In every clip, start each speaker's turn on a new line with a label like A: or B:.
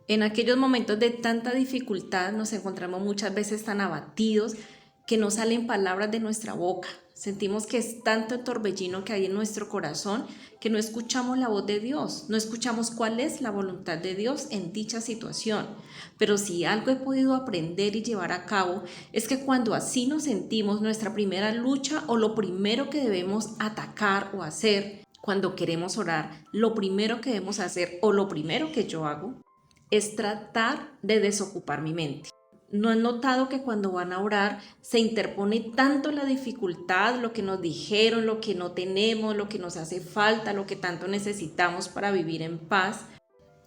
A: En aquellos momentos de tanta dificultad nos encontramos muchas veces tan abatidos que no salen palabras de nuestra boca. Sentimos que es tanto el torbellino que hay en nuestro corazón que no escuchamos la voz de Dios, no escuchamos cuál es la voluntad de Dios en dicha situación. Pero si algo he podido aprender y llevar a cabo es que cuando así nos sentimos, nuestra primera lucha o lo primero que debemos atacar o hacer cuando queremos orar, lo primero que debemos hacer o lo primero que yo hago es tratar de desocupar mi mente. ¿No han notado que cuando van a orar se interpone tanto la dificultad, lo que nos dijeron, lo que no tenemos, lo que nos hace falta, lo que tanto necesitamos para vivir en paz,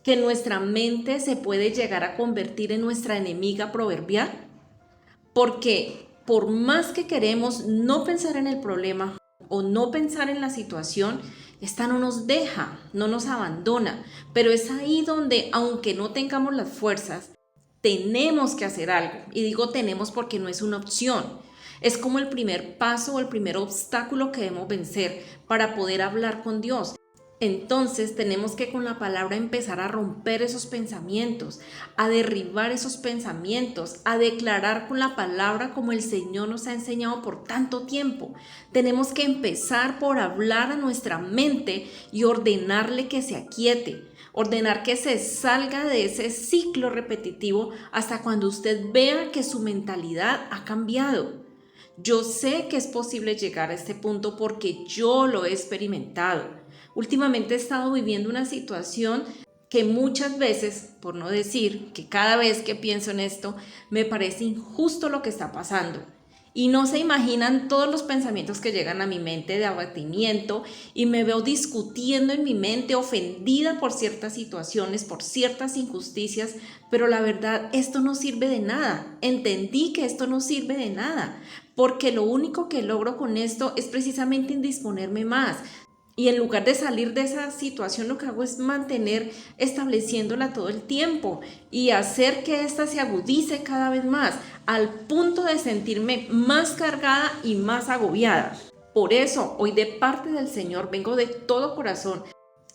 A: que nuestra mente se puede llegar a convertir en nuestra enemiga proverbial? Porque por más que queremos no pensar en el problema o no pensar en la situación, esta no nos deja, no nos abandona, pero es ahí donde, aunque no tengamos las fuerzas, tenemos que hacer algo. Y digo tenemos porque no es una opción. Es como el primer paso o el primer obstáculo que debemos vencer para poder hablar con Dios. Entonces tenemos que con la palabra empezar a romper esos pensamientos, a derribar esos pensamientos, a declarar con la palabra como el Señor nos ha enseñado por tanto tiempo. Tenemos que empezar por hablar a nuestra mente y ordenarle que se aquiete, ordenar que se salga de ese ciclo repetitivo hasta cuando usted vea que su mentalidad ha cambiado. Yo sé que es posible llegar a este punto porque yo lo he experimentado. Últimamente he estado viviendo una situación que muchas veces, por no decir que cada vez que pienso en esto, me parece injusto lo que está pasando. Y no se imaginan todos los pensamientos que llegan a mi mente de abatimiento y me veo discutiendo en mi mente, ofendida por ciertas situaciones, por ciertas injusticias, pero la verdad, esto no sirve de nada. Entendí que esto no sirve de nada, porque lo único que logro con esto es precisamente indisponerme más. Y en lugar de salir de esa situación, lo que hago es mantener estableciéndola todo el tiempo y hacer que ésta se agudice cada vez más, al punto de sentirme más cargada y más agobiada. Por eso, hoy de parte del Señor vengo de todo corazón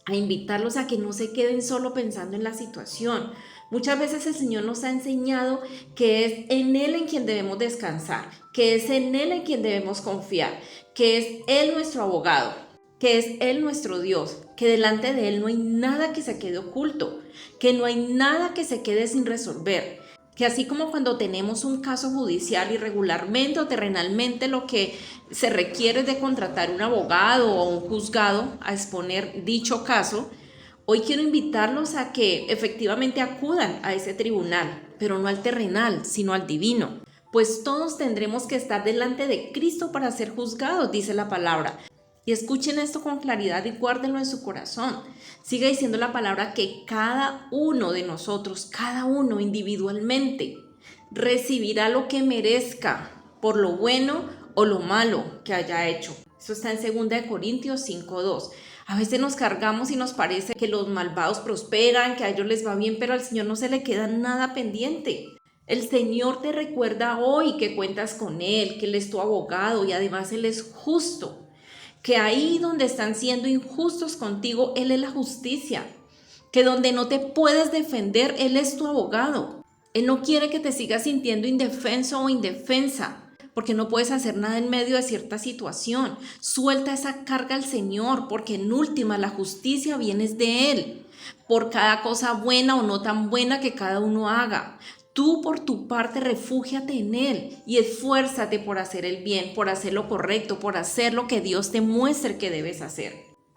A: a invitarlos a que no se queden solo pensando en la situación. Muchas veces el Señor nos ha enseñado que es en Él en quien debemos descansar, que es en Él en quien debemos confiar, que es Él nuestro abogado, que es Él nuestro Dios, que delante de Él no hay nada que se quede oculto, que no hay nada que se quede sin resolver, que así como cuando tenemos un caso judicial irregularmente o terrenalmente lo que se requiere es de contratar un abogado o un juzgado a exponer dicho caso, hoy quiero invitarlos a que efectivamente acudan a ese tribunal, pero no al terrenal, sino al divino. Pues todos tendremos que estar delante de Cristo para ser juzgados, dice la palabra. Y escuchen esto con claridad y guárdenlo en su corazón. Sigue diciendo la palabra que cada uno de nosotros, cada uno individualmente, recibirá lo que merezca por lo bueno o lo malo que haya hecho. Eso está en 2 Corintios 5:2. A veces nos cargamos y nos parece que los malvados prosperan, que a ellos les va bien, pero al Señor no se le queda nada pendiente. El Señor te recuerda hoy que cuentas con Él, que Él es tu abogado y además Él es justo, que ahí donde están siendo injustos contigo, Él es la justicia, que donde no te puedes defender, Él es tu abogado. Él no quiere que te sigas sintiendo indefenso o indefensa, porque no puedes hacer nada en medio de cierta situación. Suelta esa carga al Señor, porque en última la justicia viene de Él, por cada cosa buena o no tan buena que cada uno haga. Tú por tu parte refúgiate en Él y esfuérzate por hacer el bien, por hacer lo correcto, por hacer lo que Dios te muestre que debes hacer.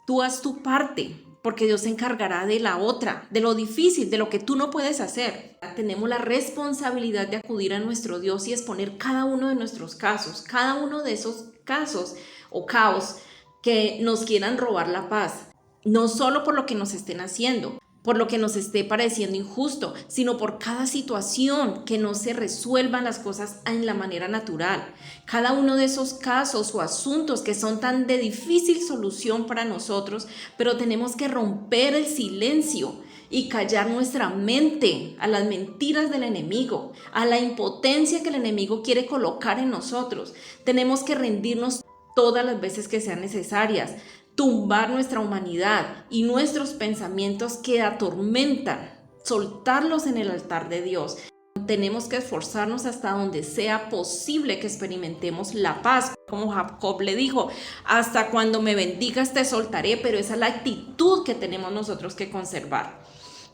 A: Tú haz tu parte, porque Dios se encargará de la otra, de lo difícil, de lo que tú no puedes hacer. Tenemos la responsabilidad de acudir a nuestro Dios y exponer cada uno de nuestros casos, cada uno de esos casos o caos que nos quieran robar la paz, no solo por lo que nos estén haciendo, por lo que nos esté pareciendo injusto, sino por cada situación que no se resuelvan las cosas en la manera natural. Cada uno de esos casos o asuntos que son tan de difícil solución para nosotros, pero tenemos que romper el silencio y callar nuestra mente a las mentiras del enemigo, a la impotencia que el enemigo quiere colocar en nosotros. Tenemos que rendirnos todas las veces que sean necesarias, tumbar nuestra humanidad y nuestros pensamientos que atormentan soltarlos en el altar de Dios. Tenemos que esforzarnos hasta donde sea posible que experimentemos la paz. Como Jacob le dijo, hasta cuando me bendigas te soltaré, pero esa es la actitud que tenemos nosotros que conservar.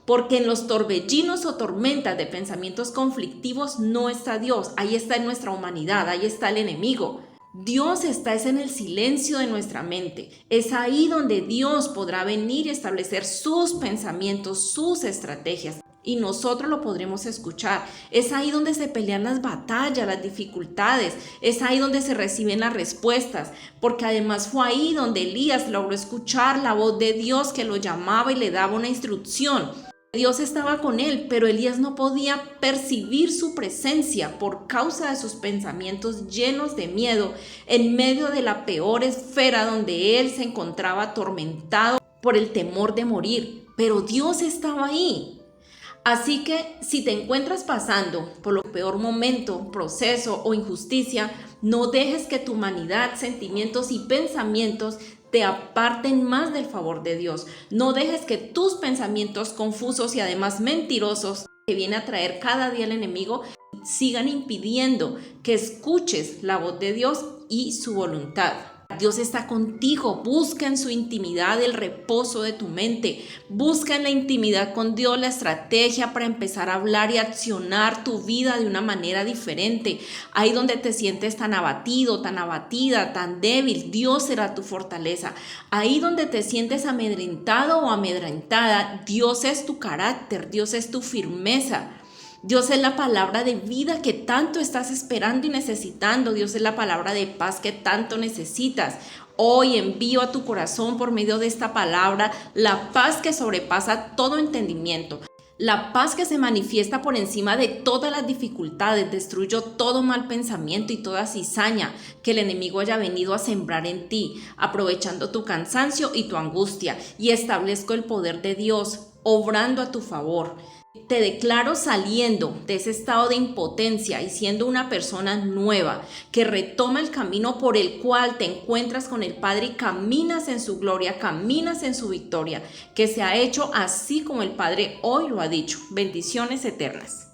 A: Porque en los torbellinos o tormentas de pensamientos conflictivos no está Dios, ahí está en nuestra humanidad, ahí está el enemigo. Dios está en el silencio de nuestra mente. Es ahí donde Dios podrá venir y establecer sus pensamientos, sus estrategias. Y nosotros lo podremos escuchar. Es ahí donde se pelean las batallas, las dificultades. Es ahí donde se reciben las respuestas. Porque además fue ahí donde Elías logró escuchar la voz de Dios que lo llamaba y le daba una instrucción. Dios estaba con él, pero Elías no podía percibir su presencia por causa de sus pensamientos llenos de miedo en medio de la peor esfera donde él se encontraba atormentado por el temor de morir. Pero Dios estaba ahí. Así que si te encuentras pasando por lo peor momento, proceso o injusticia, no dejes que tu humanidad, sentimientos y pensamientos te aparten más del favor de Dios. No dejes que tus pensamientos confusos y además mentirosos que viene a traer cada día el enemigo sigan impidiendo que escuches la voz de Dios y su voluntad. Dios está contigo. Busca en su intimidad el reposo de tu mente. Busca en la intimidad con Dios la estrategia para empezar a hablar y accionar tu vida de una manera diferente. Ahí donde te sientes tan abatido, tan abatida, tan débil, Dios será tu fortaleza. Ahí donde te sientes amedrentado o amedrentada, Dios es tu carácter, Dios es tu firmeza. Dios es la palabra de vida que tanto estás esperando y necesitando. Dios es la palabra de paz que tanto necesitas. Hoy envío a tu corazón por medio de esta palabra la paz que sobrepasa todo entendimiento. La paz que se manifiesta por encima de todas las dificultades. Destruyo todo mal pensamiento y toda cizaña que el enemigo haya venido a sembrar en ti, aprovechando tu cansancio y tu angustia. Y establezco el poder de Dios, obrando a tu favor. Te declaro saliendo de ese estado de impotencia y siendo una persona nueva que retoma el camino por el cual te encuentras con el Padre y caminas en su gloria, caminas en su victoria, que se ha hecho así como el Padre hoy lo ha dicho. Bendiciones eternas.